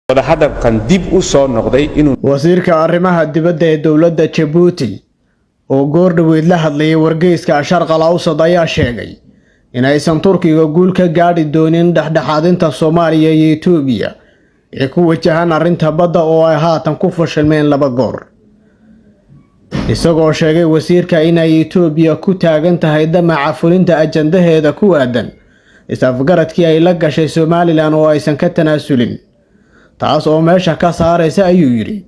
wadahadalkan dib u soo noqday inuu wasiirka arrimaha dibadda ee dowladda Djibouti oo goordhaweyd la hadlayay wargeyska Sharqal Awsad ayaa sheegay in aysan Turkiga guul ka gaadhi doonin dhexdhexaadinta Soomaaliya iyo Itoobiya ee ku wajahan arrinta badda oo ay haatan ku fashilmeen laba goor. isagoo sheegay wasiirka in ay Itoobiya ku taagan tahay damaca fulinta ajandaheeda ku aadan isafgaradkii ay la gashay Somaliland oo aysan ka tanaasulin, taas oo meesha ka saaraysa ayuu yiri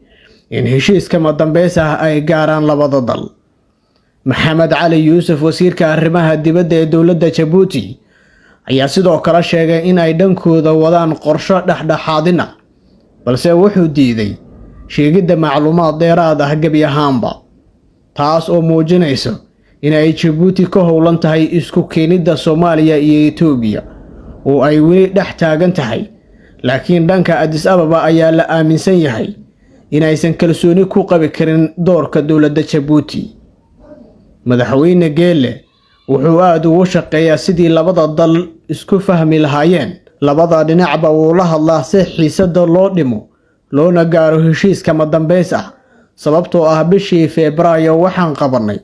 in heshiiska madambeys ah ay gaaraan labada dal. Maxamed Cali Yuusuf wasiirka arrimaha dibadda ee dowladda Djibouti ayaa sidoo kale sheegay in ay dhankooda wadaan qorshe dhexdhexaadin ah, balse wuxuu diiday sheegidda macluumaad dheeraad ah gebi ahaanba, taas oo muujinaysa in ay Djibouti ka howlan tahay isku keenidda Soomaaliya iyo Itoobiya oo ay weli dhex taagan tahay. laakiin dhanka Addis Ababa ayaa la aaminsan yahay in aysan kalsooni ku qabi karin doorka dowladda Djibouti. madaxweyne Geele wuxuu aad ugu shaqeeyaa sidii labada dal isku fahmi lahaayeen, labada dhinacba uu la hadlaa si xiisadda loo dhimo loona gaaro heshiiska madambeys ah. sababtoo ah bishii Febraayo waxaan qabanay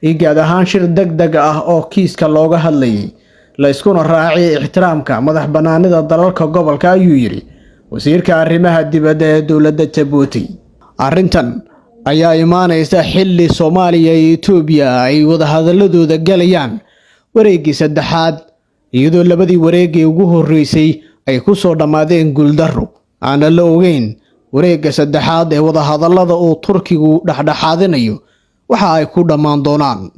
igaad ahaan shir degdeg ah oo kiiska looga hadlayay la iskuna raacay ixtiraamka madax banaanida dalalka gobolka, ayuu yiri wasiirka arrimaha dibadda ee dowladda Djibouti. arrintan ayaa imaanaysa xilli Soomaaliya iyo Itoobiya ay wada hadaladooda galayaan wareegii saddexaad, iyadoo labadii wareegii ugu horeysay ay ku soo dhamaadeen guuldarro aan la ogeyn wareegga saddexaad ee wada hadalada oo Turkigu dhexdhexaadinayo waxa ay ku dhamaan doonaan.